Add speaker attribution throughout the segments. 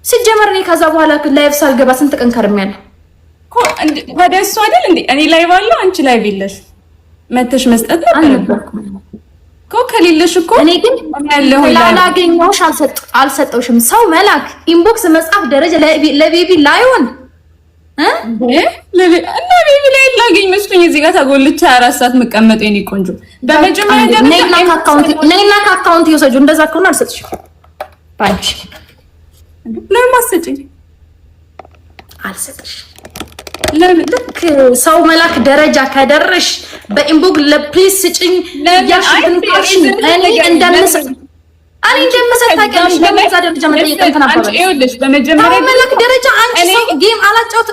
Speaker 1: ሲጀመር እኔ ከዛ በኋላ ላይቭ ሳልገባ ስንት ቀን ከርሜያለሁ
Speaker 2: ወደ እሱ አይደል እንዴ እኔ ላይቭ አለው አንቺ ላይቭ የለሽ መተሽ መስጠት ነበር እኮ ከሌለሽ እኮ
Speaker 1: እኔ ግን ላላገኘሁሽ አልሰጠውሽም ሰው መላክ ኢንቦክስ መጻፍ ደረጃ ለቤቢ ላይሆን
Speaker 2: እና ቤቢ ላይ ላገኝ መስሎኝ እዚህ ጋር ተጎልቼ 24 ሰዓት መቀመጥ የኔ ቆንጆ በመጀመሪያ ደረጃ
Speaker 1: ነይና ከአካውንት ይወሰጁ እንደዛ ከሆነ አልሰጥሽም ባንቺ
Speaker 2: ለማሰጭኝ
Speaker 1: አልሰጥሽ ለምልክ ሰው መላክ ደረጃ ከደረሽ በኢንቦክስ ለፕሊስ ስጭኝ ያሽንታሽ እኔ እንደምሰጥ ታውቂያለሽ ለምን ደረጃ መጠየቅ ተናባባሽ
Speaker 2: ይኸውልሽ በመጀመሪያ
Speaker 1: መላክ ደረጃ አንቺ ሰው ጌም አላጫውት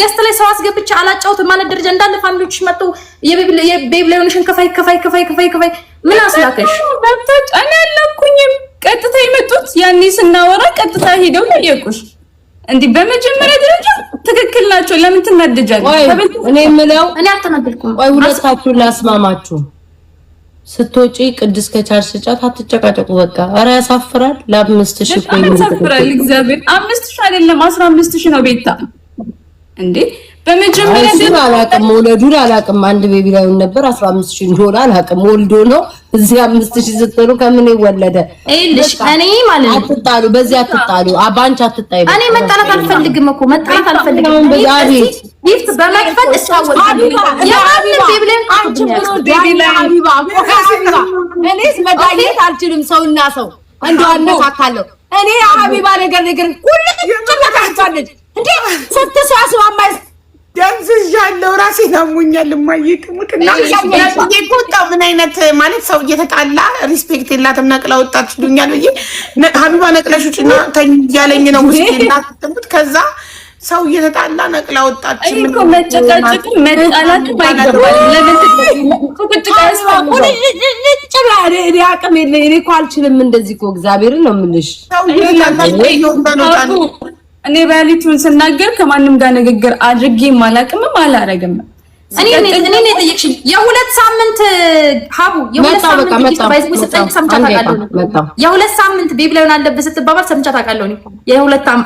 Speaker 1: ገስት ላይ ሰው አስገብቼ አላጫውት ማለት ደረጃ እንዳለ ፋሚሊዎች መጡ የቤቢ ላይሆንሽን ከፋይ ምን አስላከሽ
Speaker 2: መብታች እኔ አላኩኝም ቀጥታ የመጡት ያኔ ስናወራ ቀጥታ ሄደው ጠየቁሽ እንዴ በመጀመሪያ ደረጃ ትክክል ናቸው ለምን ትናደጃለሽ
Speaker 3: እኔ የምለው
Speaker 1: እኔ አልተናደድኩም
Speaker 3: ቆይ ሁለታችሁን ላስማማችሁ ስትወጪ ቅድስ ከቻርጅ ጫት አትጨቃጨቁ በቃ ኧረ ያሳፍራል ለ5000
Speaker 2: ቆይ ያሳፍራል እግዚአብሔር 5000 አይደለም 15000 ነው ቤታ እንዴ በመጀመሪያ
Speaker 3: ደረጃ አላቅም ወለዱን አላቅም አንድ ቤቢ ላይ ነበር 15000 እንደሆነ አላቅም ወልዶ ነው እዚህ 5000 ስትሉ ከምን ይወለደ
Speaker 1: እልሽ እኔ ማለት ነው
Speaker 3: አትጣሉ በዚህ አትጣሉ አባንቻ አትጣይ
Speaker 1: እኔ መጣላት አልፈልግም እኮ መጣላት አልፈልግም ጊፍት በመክፈል እሳወጣለሁ ያንን ቤቢ ላይ አንቺ
Speaker 3: ቤቢ ላይ ሀቢባ እኔስ መዳኘት አልችልም ሰውና ሰው እንደው አነካካለሁ እኔ ሀቢባ ነገር ሁሉ ጭንቀታችኋለች እንዴ ስትሳስባማ
Speaker 4: ደንዝዣለሁ ራሴን አሞኛል ማይከሙትና ይቆጣው ምን አይነት ማለት ሰው እየተጣላ ሪስፔክት የላትም ነቅላ ወጣች ይሉኛል ብዬ ሀቢባ ነቅለሽ ውጭና ተያለኝ ነው ውስጤና ተምት ከዛ ሰው እየተጣላ ነቅላ ወጣች
Speaker 2: እኮ መጨቃጨቅ መጣላት ባይገባል ለምን ትቆጥቃስ
Speaker 3: ጭራሬ አቅም የለኝ እኔ እኮ አልችልም እንደዚህ እኮ እግዚአብሔርን ነው የምልሽ
Speaker 4: ሰው እየተጣላ
Speaker 2: እኔ ሪያሊቲውን ስናገር ከማንም ጋር ንግግር አድርጌ ማላቅም አላረግም
Speaker 1: እኔ ጠየቅሽኝ የሁለት ሳምንት ሀቡ የሁለት ሳምንት ቤቢ ላይ አለበት ስትባባል ሰምቻት አውቃለሁ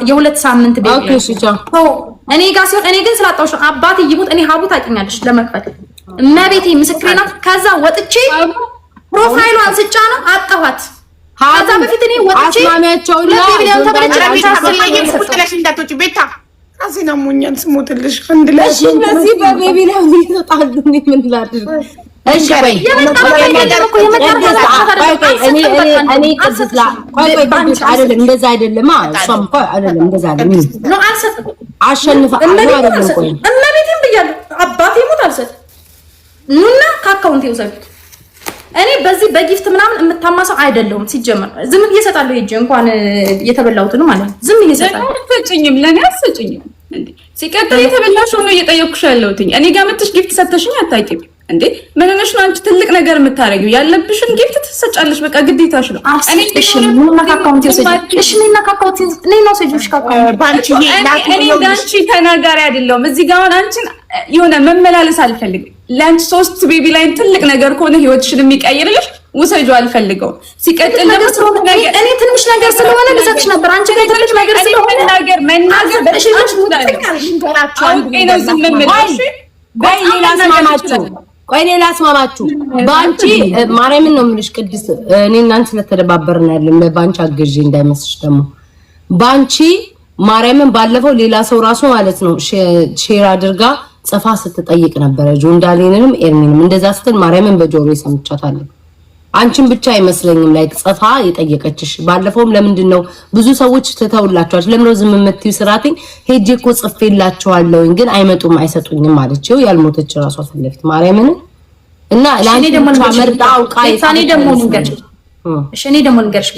Speaker 1: የሁለት ሳምንት ቤቢ
Speaker 3: ኦኬ እሺ
Speaker 1: እኔ ጋር ሲሆን እኔ ግን ስላጣውሽ አባቴ ይሙት እኔ ሀቡ ታውቂኛለሽ ለመክፈት እመቤቴ ምስክሬ ናት ከዛ ወጥቼ ፕሮፋይሏን ስጫ ነው አጣኋት ከዛ በፊት እኔ ወጥቼ
Speaker 3: አስማሚያቸውና
Speaker 4: ቁጥለሽ እንዳትወጪ ቤታ ራሴን አሞኛል ስሞትልሽ አንድ ላይ
Speaker 3: እነዚህ በቤቢ ላይ ይተጣሉ ምን ላድርግ እሺ ቆይ እኔ ቅድስላ ቆይ አይደለም እንደዛ አይደለም እሷም እኮ አይደለም እንደዛ አይደለም
Speaker 1: ነው አልሰጥም
Speaker 3: አሸንፋ አይደለም ቆይ
Speaker 1: እመቤቴን ብያለሁ አባቴ ሞት አልሰጥም ኑና ከአካውንቴ ወሰዱት እኔ በዚህ በጊፍት ምናምን የምታማሰው አይደለሁም ሲጀመር ዝም እየሰጣለሁ ሄጄ እንኳን የተበላሁትን ማለት ዝም እየሰጣለሁ
Speaker 2: አትሰጭኝም ለኔ አትሰጭኝም እንዴ ሲቀጥል የተበላሽው ነው እየጠየቅኩሽ ያለሁት እኔ ጋር መጥተሽ ጊፍት ሰጥተሽኝ አታውቂም እንዴ ምን ሆነሽ ነው አንቺ ትልቅ ነገር የምታረጊው ያለብሽን ጊፍት ትሰጫለሽ በቃ ግዴታሽ ነው
Speaker 1: እሺ ምን አካውንት ይወሰድ እሺ ምን አካውንት ነይ ነው ሰጆሽ ካካውንት
Speaker 4: ባንቺ
Speaker 2: እኔ ዳንቺ ተናጋሪ አይደለም እዚህ ጋር አንቺን የሆነ መመላለስ አልፈልግም ለአንቺ 3 ቤቢ ላይ ትልቅ ነገር ከሆነ ህይወትሽን የሚቀይርልሽ ውሰጁ አልፈልገው ሲቀጥል ደግሞ
Speaker 1: እኔ ትንሽ ነገር ስለሆነ ልሰጥሽ ነበር አንቺ ግን ትልቅ ነገር ስለሆነ
Speaker 2: መናገር በእሺ ነው ዝም የምልሽ
Speaker 3: ቆይ ሌላ አስማማችሁ ባንቺ ማርያምን ነው የምልሽ ቅድስ እኔ እናንተ ስለተደባበርን አይደለም ለባንቺ አገዢ እንዳይመስልሽ ደግሞ ባንቺ ማርያምን ባለፈው ሌላ ሰው ራሱ ማለት ነው ሼር አድርጋ ጽፋ ስትጠይቅ ነበር ጆንዳሊንንም ኤርሚንም እንደዛ ስትል ማርያምን በጆሮ ሰምቻታለሁ አንቺን ብቻ አይመስለኝም ላይ ጽፋ የጠየቀችሽ ባለፈውም ለምንድን ነው ብዙ ሰዎች ተተውላችኋል ለምን ነው ዝም የምትዩ ስራቲኝ ሄጄ እኮ ጽፌላችኋለሁ ግን አይመጡም አይሰጡኝም ማለችው ያልሞተች ራሷ ፈለግት ማርያምን እና ላንቺ ደግሞ መርጣ አውቃ
Speaker 1: እኔ ደግሞ ንገርሽ እሺ እኔ ደግሞ ንገርሽ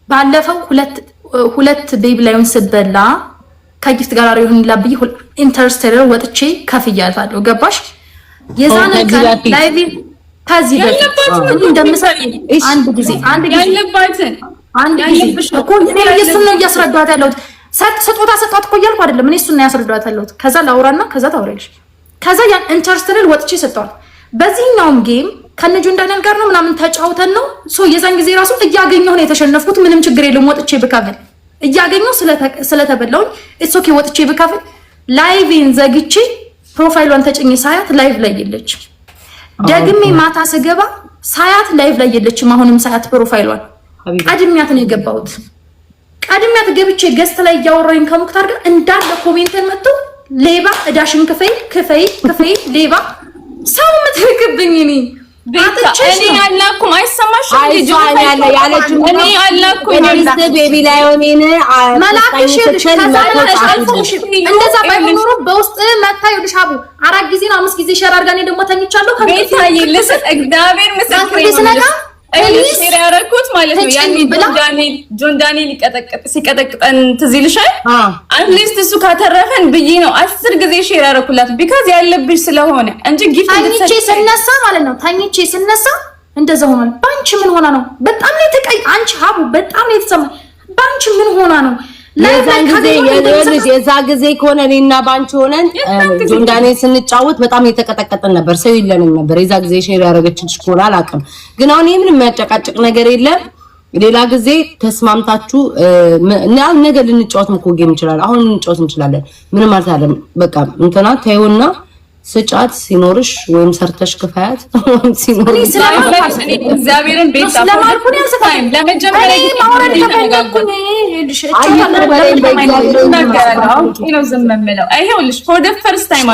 Speaker 1: ባለፈው ሁለት ቤቢ ላይን ስበላ ከጊፍት ጋር ይሁን ላብይ ኢንተርስቴለር ወጥቼ ከፍያታለሁ ገባሽ የዛን ቀን ላይቭ ከዚህ በፊት እንደምሰጥ አንድ ጊዜ
Speaker 2: ያለባትን
Speaker 1: እኮ እኔ እሱን ነው እያስረዳኋት ያለሁት ስጦታ ሰጧት እኮ እያልኩ አይደለም እኔ እሱን ነው ያስረዳኋት ያለሁት ከዛ ላውራና ከዛ ታውሪያለሽ ከዛ ያን ኢንተርስቴለር ወጥቼ ሰጧት በዚህኛውም ጌም ከነጁ እንዳለን ጋር ነው ምናምን ተጫውተን ነው የዛን ጊዜ ራሱ እያገኘሁ ነው የተሸነፍኩት ምንም ችግር የለም ወጥቼ ብካገል እያገኘው ስለተበላው እሱ ወጥቼ ብከፍል ላይቭን ዘግቼ ፕሮፋይሏን ተጭኝ ሳያት ላይቭ ላይ የለች። ደግሜ ማታ ስገባ ሳያት ላይቭ ላይ የለችም። አሁንም ሳያት ፕሮፋይሏን ቀድሚያት ነው የገባሁት። ቀድሚያት ገብቼ ገስት ላይ እያወራኝ ከሙክታር ጋር እንዳለ ኮሜንትን መጥቶ ሌባ እዳሽን ክፈይ ሌባ ሰው ምትልክብኝ እኔ
Speaker 2: እኔ አላኩም አይሰማሽም ልጅ ያለ ያለች እኔ አላኩም
Speaker 3: ቤቢ ላይ ሆኔን
Speaker 1: መላክሽ እንደዛ ባይኖር በውስጥ መታ ይልሻቡ 4 ጊዜ ነው 5 ጊዜ ሸር አድርጋኔ ደግሞ ተኝቻለሁ ከቤት
Speaker 2: ይልስ እግዚአብሔር ምስክሬ ሼር ያደረኩት ማለት ነው። ያኔ ጆን ዳንኤል ሲቀጠቅጠን ትዝ ይልሻል። አትሊስት እሱ ካተረፈን ብዬ ነው 10 ጊዜ ሼር ያደረኩላት ቢካዝ ያለብሽ ስለሆነ እንጂ ጊፍት
Speaker 1: ተኝቼ ስነሳ ማለት ነው። ተኝቼ ስነሳ እንደዛ ሆኗል። ባንቺ ምን ሆና ነው? በጣም ነው የተቀይ አንቺ ሀቡ በጣም ነው የተሰማኝ። ባንቺ ምን ሆና ነው?
Speaker 3: የዛ ጊዜ ከሆነ እኔና ባንቺ ሆነን ጆን ዳንኤል ስንጫወት በጣም የተቀጠቀጠን ነበር። ሰው ይለንም ነበር። የዛ ጊዜ ሼር ያደረገችልሽ ከሆነ አላውቅም፣ ግን አሁን ምንም የሚያጨቃጭቅ ነገር የለም። ሌላ ጊዜ ተስማምታችሁ ነገ ልንጫወት እኮ ጌም እንችላለን። አሁን ልንጫወት እንችላለን። ምንም ማለት አይደለም። በቃ እንትና ታዩና ስጫት ሲኖርሽ ወይም ሰርተሽ ክፋያት ሲኖርሽ
Speaker 2: እግዚአብሔርን ቤት ለማርኩን ያሰፋኝ ለመጀመሪያ ጊዜ ማውረድ ተፈለኩኝ ነው ዘመመለው አይሄውልሽ for the first time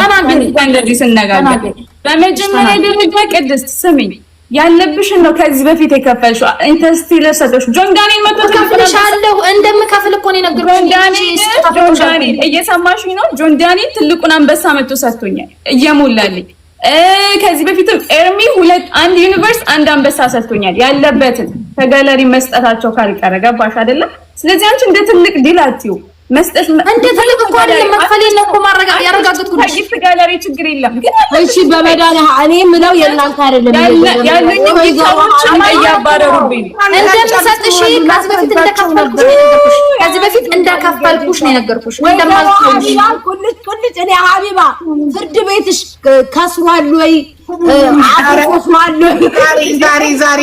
Speaker 2: እንደዚህ ስነጋገር በመጀመሪያ ደረጃ ቅድስት ስሚኝ ያለብሽን ነው ከዚህ በፊት የከፈልሽው ኢንተስቲል ሰጥቶሽ ጆን ዳንኤል መጥቶ
Speaker 1: ተከፍልሻለሁ እንደምከፍል እኮ ነው የነገርኩሽ።
Speaker 2: ጆን ዳንኤል እየሰማሽኝ ነው? ጆን ዳንኤል ትልቁን አንበሳ መጥቶ ሰጥቶኛል እየሞላልኝ። ከዚህ በፊትም ኤርሚ አንድ ዩኒቨርስ አንድ አንበሳ ሰጥቶኛል ያለበትን ከጋለሪ መስጠታቸው ካልቀረ ገባሽ አይደለ? ስለዚህ አንቺ እንደ ትልቅ ዲል አትዩ መስጠት
Speaker 1: እንደ ትልቅ እኮ አይደለም መክፈሌን ነው እኮ ያረጋግጥኩልሽ።
Speaker 2: ጊፍት ጋለሪ ችግር የለም ግን
Speaker 3: እሺ በመዳን እኔ ምለው የእናንተ አይደለም
Speaker 2: ያለኝ ጊዜዎች እያባረሩብኝ
Speaker 1: እንደምሰጥሽ ከዚህ በፊት እንደከፈልኩሽ ነው የነገርኩሽ። እንደማልኩሽ
Speaker 3: ቁልጭ እኔ ሀቢባ ፍርድ ቤትሽ ከስሯል ወይ አጥፎስማል
Speaker 4: ዛሬ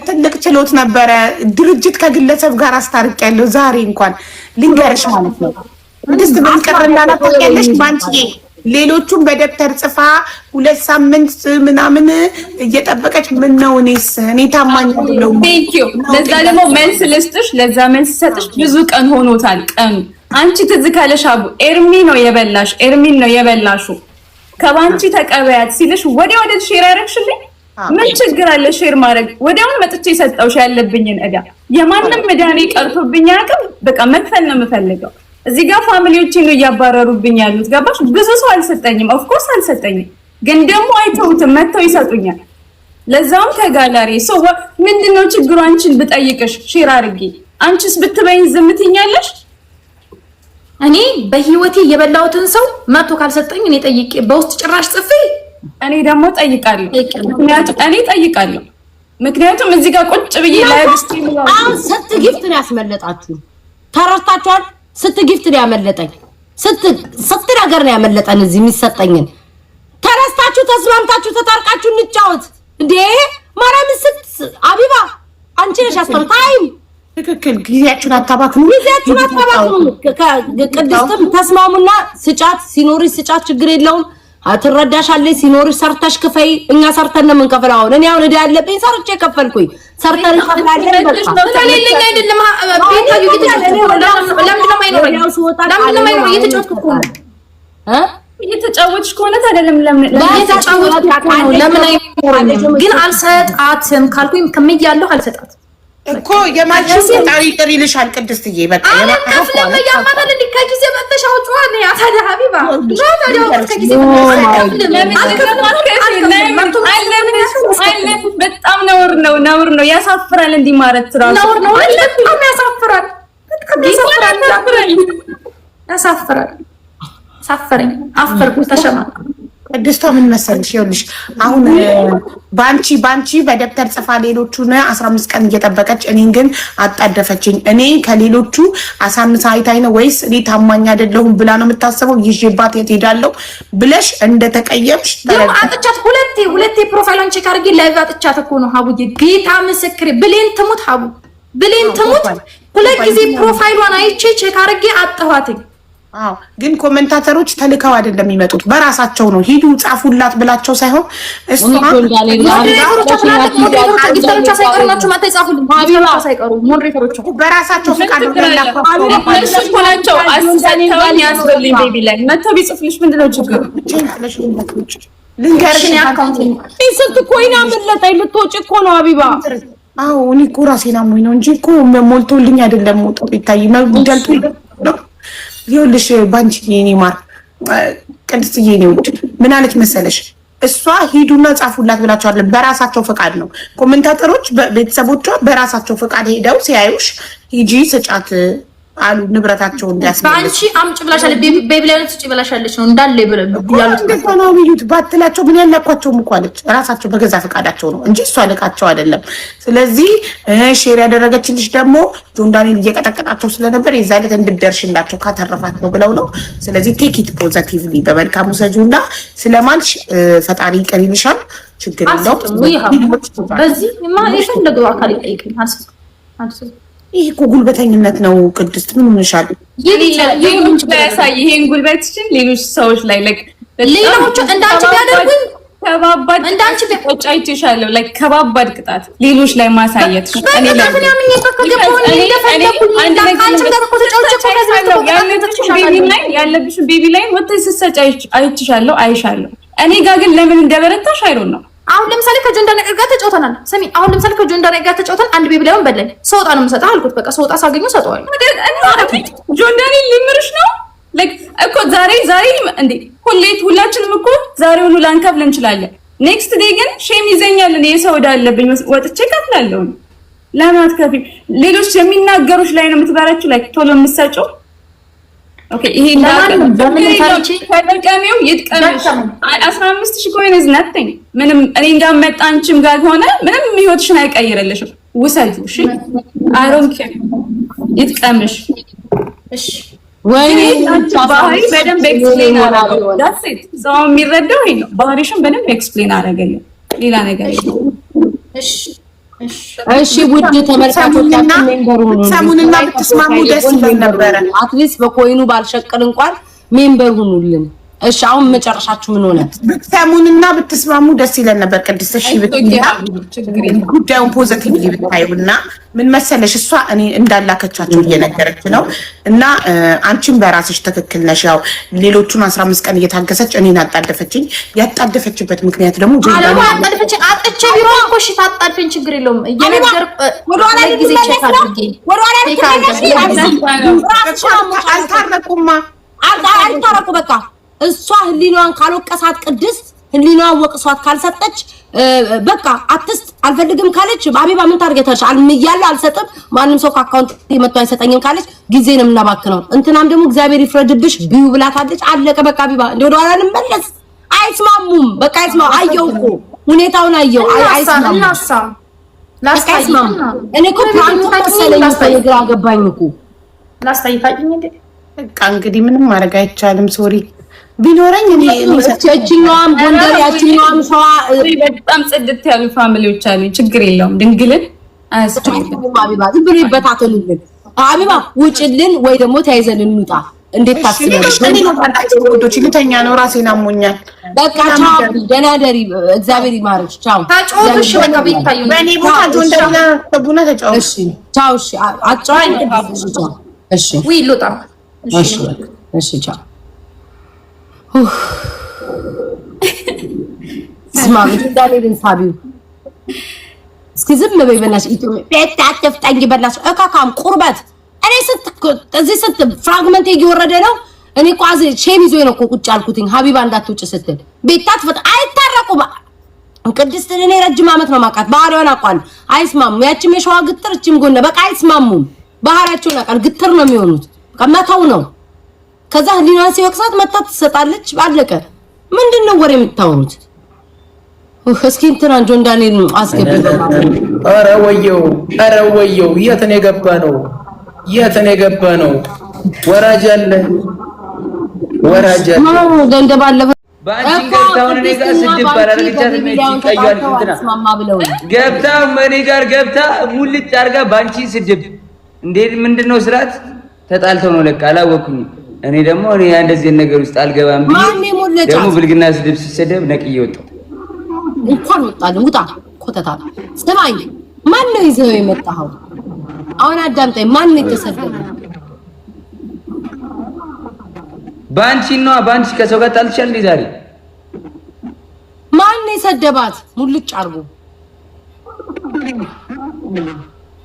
Speaker 4: ትልቅ ችሎት ነበረ። ድርጅት ከግለሰብ ጋር አስታርቂያለሁ። ዛሬ እንኳን ልንገርሽ ማለት ነው እንግስት በሚቀርና ታውቂያለሽ ባንቺዬ ሌሎቹም በደብተር ጽፋ 2 ሳምንት ምናምን እየጠበቀች ምን ነው እኔ ታማኝ አይደለሁ።
Speaker 2: ቴንክ ዩ ለዛ ደግሞ መልስ ልስጥሽ። ለዛ መልስ ሰጥሽ ብዙ ቀን ሆኖታል። ቀኑ አንቺ ትዝ ካለሽ አቡ ኤርሚ ነው የበላሽ ኤርሚን ነው የበላሹ ከባንቺ ተቀበያት ሲልሽ ወዲያው ወደ ሼር ያረግሽልኝ ምን ችግር አለ ሼር ማድረግ? ወዲያውን መጥቼ ሰጠውሽ ያለብኝን እዳ የማንም መዳኔ ቀርቶብኝ አቅም በቃ መክፈል ነው የምፈልገው። እዚህ ጋር ፋሚሊዎቼ ነው እያባረሩብኝ ያሉት ገባሽ? ብዙ ሰው አልሰጠኝም፣ ኦፍ ኮርስ አልሰጠኝም፣ ግን ደግሞ አይተውትም መጥተው ይሰጡኛል። ለዛውም ከጋላሪ ሶ ምንድነው ችግሩ? አንቺን ብጠይቅሽ ሼር አድርጌ አንቺስ ብትበይኝ ዝም ትይኛለሽ?
Speaker 1: እኔ በህይወቴ የበላሁትን ሰው መጥቶ ካልሰጠኝ እኔ ጠይቄ በውስጥ ጭራሽ ጽፌ
Speaker 2: እኔ ደግሞ ጠይቃለሁ። ምክንያቱም እዚህ ጋር ቁጭ ብዬ ላይቭ ስትሪም
Speaker 3: አሁን ስት ጊፍት ነው ያስመለጣችሁ። ተረስታችኋል። ስት ጊፍት ነው ያመለጠኝ። ስት ነገር ነው ያመለጠን። እዚህ የሚሰጠኝን ተረስታችሁ ተስማምታችሁ ተታርቃችሁ እንጫወት እንዴ ማርያም አቢባ አንቺ ነሽ አስተምታይም
Speaker 4: ትክክል። ጊዜያችሁን አታባክኑ።
Speaker 3: ቅድስትም ተስማሙና ስጫት ሲኖርሽ ስጫት ችግር የለውም። አትረዳሻለሽ ሲኖርሽ ሰርተሽ ክፈይ። እኛ ሰርተን ነው የምንከፍለው። አሁን እኔ አሁን እዳ ያለብኝ ሰርቼ ከፈልኩኝ። ሰርተን እንከፍላለን። በቃ
Speaker 1: ስለሌለኝ አይደለም ቤታዩ
Speaker 2: እየተጫወትሽ ከሆነ አይደለም
Speaker 1: ለምን አይኖርም? ግን አልሰጣትም ካልኩኝ ከምያለሁ አልሰጣትም
Speaker 4: እኮ የማንቺስ ጣሪ ጥሪ ልሻል ቅድስትዬ በቃ
Speaker 1: ከፍለም ያማታል እንዴ ከጊዜ መጥተሽ አውጪዋል ያ ታዲያ ሀቢባ
Speaker 2: በጣም ነውር ነው ያሳፍራል። እንዲህ ማለት ራሱ
Speaker 1: ነውር ነው። በጣም ያሳፍራል። ሳፈረኝ አፈርኩ ተሸማቀ።
Speaker 4: ቅድስቷ ምን መሰልሽ ይኸውልሽ አሁን ባንቺ በደብተር ጽፋ ሌሎቹን 15 ቀን እየጠበቀች እኔን ግን አጣደፈችኝ። እኔ ከሌሎቹ አሳንሳ አይታይ ነው ወይስ እኔ ታማኝ አይደለሁም ብላ ነው የምታስበው? ይዤባት የት ሄዳለሁ ብለሽ እንደተቀየምሽ
Speaker 1: ደግሞ አጥቻት ሁለቴ ፕሮፋይሏን ቼክ አድርጌ ላይቭ አጥቻት እኮ ነው ሀቡዬ። ጌታ ምስክሬ ብሌን ትሙት ሀቡ ብሌን ትሙት ሁለት ጊዜ ፕሮፋይሏን አይቼ ቼክ አድርጌ አጣኋትኝ።
Speaker 4: አዎ ግን ኮሜንታተሮች ተልከው አይደለም የሚመጡት፣ በራሳቸው ነው። ሂዱ ጻፉላት ብላቸው ሳይሆን እሷ በራሳቸው ፍቃድ ነው ሀቢባ። አዎ እኔ እኮ ራሴን አሞኝ ነው እንጂ እኮ ሞልቶልኝ አይደለም። ሞቶ ቢታይ መጉደልቱ ነው። ይኸውልሽ ባንቺ የኔ ማር ቅድስትዬ ነው ምን አለች መሰለሽ? እሷ ሂዱና ጻፉላት ብላችኋል። በራሳቸው ፍቃድ ነው። ኮሜንታተሮች ቤተሰቦቿ በራሳቸው ፍቃድ ሄደው ሲያዩሽ ሂጂ ስጫት አሉ። ንብረታቸው እንዲያስመልስ
Speaker 1: ባንቺ አምጭ ብላሻለ ቤቢ ላይ ስጪ ብላሻለች ነው እንዳለ ያሉት።
Speaker 4: እንደሆነው ይዩት ባትላቸው ምን ያላኳቸው እንኳንች ራሳቸው በገዛ ፍቃዳቸው ነው እንጂ እሷ ልካቸው አይደለም። ስለዚህ ሼር ያደረገችልሽ ደግሞ ጆን ዳንኤል እየቀጠቀጣቸው ስለነበር የዛ ዕለት እንድደርሽላቸው ካተረፋት ነው ብለው ነው። ስለዚህ ቴክ ኢት ፖዚቲቭሊ በመልካሙ ሰጁና ስለማልሽ ፈጣሪ ይቅር ይልሻል። ችግር የለውም።
Speaker 1: በዚህ ማን የፈለገው አካል ይጠይቀኝ አንተ
Speaker 4: ይሄ እኮ ጉልበተኝነት ነው። ቅድስት ምን ሆነሻል?
Speaker 2: ሌሎች ላይ ያሳይ ይሄን ጉልበትሽን ሌሎች ሰዎች ላይ
Speaker 1: ሌሎቹ እንዳንቺ ቢያደርጉኝ
Speaker 2: ከባባድ እንዳንቺ ቢቆጫይትሻለሁ ከባባድ ቅጣት ሌሎች ላይ ማሳየት እኔ ያለብሽን ቤቢ ላይ ወጥተሽ ስትሰጪ አይችሻለሁ አይሻለሁ። እኔ ጋር ግን ለምን እንደበረታሽ አይሮን ነው።
Speaker 1: አሁን ለምሳሌ ከጆን ዳንኤል ጋር ተጫውተናል። ስሚ አሁን ለምሳሌ ከጆን ዳንኤል ጋር ተጫውተን አንድ ቤቢ ላይውን በለን ሰውጣ ነው የምሰጠው አልኩት። በቃ ሰውጣ ሳገኘው ሰጠዋለሁ።
Speaker 2: ጆን ዳንኤል ሊምርሽ ነው እኮ ዛሬ እንዴ ሁላችንም እኮ ዛሬውኑ ላንከፍል እንችላለን። ኔክስት ዴይ ግን ሼም ይዘኛል። እኔ የሰው ዕዳ አለብኝ ወጥቼ ከፍላለሁ። ለምን አትከፊም? ሌሎች የሚናገሩሽ ላይ ነው የምትበረችው ቶሎ የምትሰጪው። ኦኬ ይሄ ተጠቃሚው ይጥቀምሽ። 15000 ኮይን is nothing ምንም እኔ ጋር መጣ አንቺም ጋር ሆነ ምንም ህይወትሽን አይቀይርልሽም። ውሰጂ እሺ I don't care ይጥቀምሽ። እሺ
Speaker 3: ወይኔ
Speaker 2: ባህሪ በደንብ ኤክስፕሌን አደረገው። that's it ሰው የሚረዳው ይሄ ነው። ባህሪሽን በደንብ ኤክስፕሌን አደረገልኝ። ሌላ ነገር የለም።
Speaker 3: እሺ ውድ ተመልካቾቻችን ሜምበር ሁኑ።
Speaker 4: ሰሙንና ብትስማሙ ደስ ይለኝ ነበር።
Speaker 3: አትሊስት በኮይኑ ባልሸቀል እንኳን ሜምበር ሁኑልን። እሺ አሁን መጨረሻችሁ ምን ሆነ?
Speaker 4: ሰሙንና ብትስማሙ ደስ ይለን ነበር። ቅድስት እሺ ብትይና ጉዳዩን ፖዚቲቭሊ ብታዩና ምን መሰለሽ እሷ እኔ እንዳላከቻቸው እየነገረች ነው እና አንቺም በራስሽ ትክክል ነሽ። ያው ሌሎቹን 15 ቀን እየታገሰች እኔን አጣደፈችኝ። ያጣደፈችበት ምክንያት ደግሞ
Speaker 1: አለማ አጣደፈች አጥቼ ቢሮ እንኳን እሺ ታጣድፈኝ ችግር የለውም እየነገር ወደኋላ ጊዜ ቼክ አድርጌ ወደኋላ
Speaker 4: አልታረቁማ
Speaker 3: አልታረቁ በቃ እሷ ህሊናዋን ካልወቀሳት ቅድስት ህሊናዋን ወቅሷት ካልሰጠች በቃ አትስጥ አልፈልግም ካለች ሀቢባ ምን ታርገታሽ? አልምያለሁ አልሰጥም ማንም ሰው ከአካውንት የመጣ አይሰጠኝም ካለች ጊዜ ነው የምናባክነው። እንትናም ደግሞ እግዚአብሔር ይፍረድብሽ ቢዩ ብላታለች። አለቀ በቃ ሀቢባ እንደው ወደኋላ እንመለስ። አይስማሙም በቃ አይስማሙ። አየው እኮ ሁኔታውን አየው። አይስማሙም ላስታይም እኔ እኮ ፕራንክ መሰለኝ ግራ ገባኝ እኮ
Speaker 1: ላስታይታኝ
Speaker 4: በቃ እንግዲህ ምንም ማድረግ አይቻልም። ሶሪ ቢኖረኝ እኔ
Speaker 3: እቺኛዋም ጎንደር ያቺኛዋም ሸዋ
Speaker 2: በጣም ጽድት ያሉ ፋሚሊዎች አሉ። ችግር የለውም። ድንግልን አያስፈልግም።
Speaker 3: ሀቢባ ዝም ብሎ ይበታተኑልን። ሀቢባ ውጭልን ወይ ደግሞ ተያይዘን እንውጣ። እንዴት ታስበሽ?
Speaker 4: እኔ ነው ወዶች ልተኛ ነው ራሴን አሞኛል።
Speaker 3: በቃ ቻው ደህና ደሪ። እግዚአብሔር ይማርሽ። ቻው
Speaker 1: ታጫውሽ በቃ ቢታዩ
Speaker 4: በእኔ ቦታ ጆንደርና ተቡና ተጫውሽ።
Speaker 3: እሺ ቻው። እሺ አጫዋኝ ቻው። እሺ
Speaker 1: ወይ ሉጣ
Speaker 3: እሺ እሺ ቻው። ስማም ዳሌልን ሳቢው እስኪ ዝም በይ በላሽ። ኢትዮጵያ ታተፍጣኝ በላሽ እካካም ቁርበት እኔ እዚህ ፍራግመንት እየወረደ ነው። እኔ ቋዝ ሼም ይዞ ነው ቁጭ አልኩትኝ ሀቢባ እንዳትውጭ ስትል ቤታ ትፈታ አይታረቁ። ቅድስት እኔ ረጅም ዓመት ነው ማቃት ባህሪዋን አቋል አይስማሙም። ያቺም የሸዋ ግትር እቺም ጎነ በቃ አይስማሙም። ባህሪያቸውን አቃል ግትር ነው የሚሆኑት። ከመታው ነው ከዛ ህሊናን ሲወቅሳት መጣ ትሰጣለች። አለቀ። ምንድነው ወሬ የምታወሩት? እስኪ እንትናን ጆን ዳንኤል አስገብተው
Speaker 5: ኧረ ወየው የት ነው የገባ ነው? ወራጅ አለ
Speaker 3: ገንደባለፈ
Speaker 5: ባንቺ ገብታውን እኔ ጋር ስድብ ባላረጋቻት ገብታ እኔ ጋር ገብታ ሙልጭ አርጋ ባንቺ ስድብ
Speaker 6: እንዴት ምንድነው ስራት ተጣልተው ነው ለካ አላወኩኝ። እኔ ደግሞ እንደዚህ ነገር ውስጥ አልገባም ብዬ ደግሞ ብልግና ስድብ ሲሰደብ ነቅዬ ወጣሁ።
Speaker 3: እንኳን ወጣልን ውጣ ኮተታ። ስማኝ ማን ነው ይዘው የመጣኸው? አሁን አዳምጠኝ። ማን ነው የተሰደበ? ባንቺ ከሰው ጋር ታልቻል እንዴ ዛሬ? ማን ነው የሰደባት? ሙልጭ አርጉ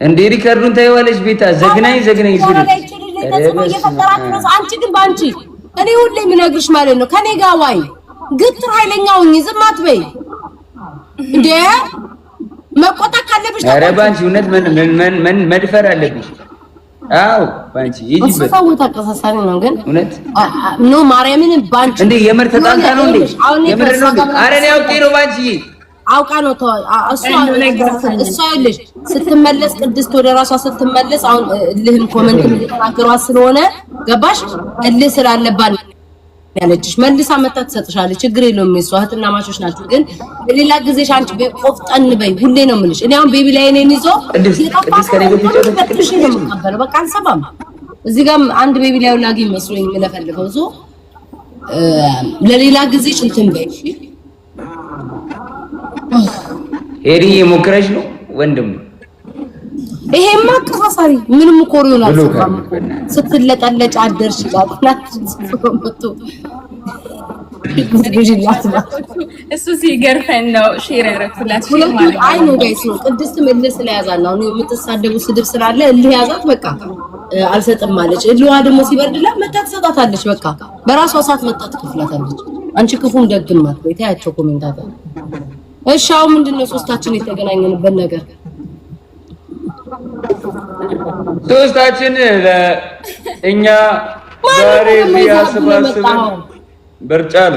Speaker 6: እንዴ ሪከርዱን ታይዋለሽ ቤታ ዘግናኝ ሲል
Speaker 3: አንቺ ግን ባንቺ እኔ ሁሌ የምነግርሽ ማለት ነው ከኔ ጋር ዋይ ግትር ኃይለኛውኝ ዝም አትበይ እንዴ መቆጣት ካለብሽ
Speaker 6: ኧረ ባንቺ እውነት ምን መድፈር አለብሽ? አው ባንቺ ይጂበት
Speaker 3: ሰው ተቀሳሳሪ ነው ግን
Speaker 6: እውነት
Speaker 3: ኖ ማርያምን ባንቺ
Speaker 6: እንዴ የምር ተጣልታ ነው እንዴ የምር ነው? ኧረ ነው አውቄ ነው ባንቺ
Speaker 3: አውቃ ነው እሷ ልጅ ስትመለስ ቅድስት ወደ ራሷ ስትመለስ አሁን ልህም ኮመንት ተናግሯት ስለሆነ ገባሽ እልህ ስላለባት ያለችሽ መልሳ መጣ ትሰጥሻለች። ችግር የለውም እሷ እህትና ማቾች ናቸው። ግን ሌላ ጊዜሽ አንቺ ቆፍጠን በይ ሁሌ ነው የምልሽ። እኔ አሁን ቤቢ ላይ እኔን ይዞ በቃ አልሰማም። እዚህ ጋር አንድ ቤቢ ላይ ላግኝ መስሎኝ የምለፈልገው ዞ ለሌላ ጊዜሽ እንትን በይ
Speaker 6: ሄሪ ሞክረሽ ነው ወንድም
Speaker 3: ይሄማ ተሳሳሪ ምንም ኮሪዮን አልሰማም። ስትለጠለጭ አደርሽ ጫጥናት ስትፈምጡ
Speaker 2: እሱ ሲገርፈን ነው ሼር ያረኩላት ማለት
Speaker 3: አይ ነው ጋይስ ነው ቅድስት መልስ ስለያዛና ነው የምትሳደቡ ስድብ ስላለ እልህ ያዛት በቃ አልሰጥም ማለች። እልዋ ደግሞ ሲበርድላ መጣ ትሰጣታለች። በቃ በራሷ ሰዓት መጣ ትከፍላታለች። አንቺ ክፉም ደግም አትበይ ታያቸው ኮሜንታተር። እሺ አሁን ምንድነው ሶስታችን የተገናኘንበት ነገር?
Speaker 6: ሶስታችን እኛ ዛሬ ቢያስባስብ በርጫሉ